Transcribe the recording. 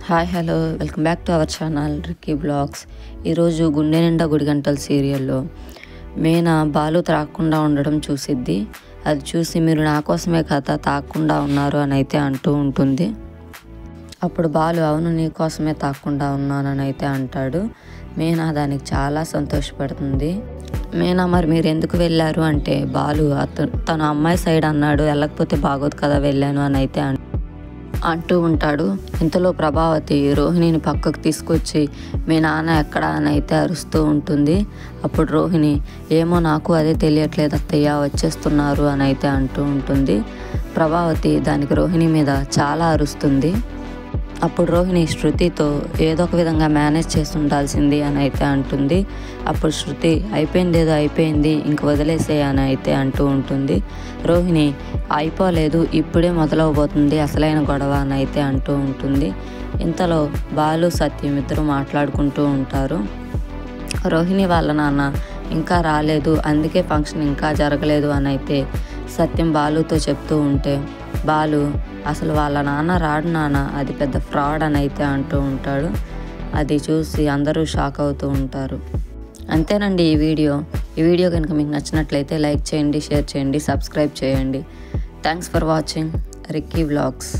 Hi hello welcome back to our channel Ricky blogs. ఈరోజు గుండె నిండా గుడిగంటల సీరియల్లో మీనా బాలు తాగకుండా ఉండడం చూసిద్ది. అది చూసి మీరు నా కోసమే కదా తాగకుండా ఉన్నారు అని అయితే అంటూ ఉంటుంది. అప్పుడు బాలు అవును నీ కోసమే తాగకుండా ఉన్నానని అయితే అంటాడు. మీనా దానికి చాలా సంతోషపడుతుంది. మీనా మరి మీరు ఎందుకు వెళ్ళారు అంటే బాలు తన అమ్మాయి సైడ్ అన్నాడు, వెళ్ళకపోతే బాగోదు కదా వెళ్ళాను అని అయితే అంటూ ఉంటాడు. ఇంతలో ప్రభావతి రోహిణిని పక్కకు తీసుకొచ్చి మీ నాన్న ఎక్కడా అని అయితే అరుస్తూ ఉంటుంది. అప్పుడు రోహిణి ఏమో నాకు అదే తెలియట్లేదు అత్తయ్య వచ్చేస్తున్నారు అని అయితే అంటూ ఉంటుంది. ప్రభావతి దానికి రోహిణి మీద చాలా అరుస్తుంది. అప్పుడు రోహిణి శృతితో ఏదో ఒక విధంగా మేనేజ్ చేసి ఉండాల్సింది అని అయితే అంటుంది. అప్పుడు శృతి అయిపోయింది ఏదో అయిపోయింది ఇంక వదిలేసే అని అయితే అంటూ ఉంటుంది. రోహిణి అయిపోలేదు ఇప్పుడే మొదలవబోతుంది అసలైన గొడవ అని అయితే అంటూ ఉంటుంది. ఇంతలో బాలు సత్యం ఇద్దరు మాట్లాడుకుంటూ ఉంటారు. రోహిణి వాళ్ళ నాన్న ఇంకా రాలేదు, అందుకే ఫంక్షన్ ఇంకా జరగలేదు అని అయితే సత్యం బాలుతో చెప్తూ ఉంటే బాలు అసలు వాళ్ళ నాన్న రాడు నాన్న, అది పెద్ద ఫ్రాడ్ అని అయితే అంటూ ఉంటాడు. అది చూసి అందరూ షాక్ అవుతూ ఉంటారు. అంతేనండి ఈ వీడియో కనుక మీకు నచ్చినట్లయితే లైక్ చేయండి, షేర్ చేయండి, సబ్స్క్రైబ్ చేయండి. Thanks for watching Ricky vlogs.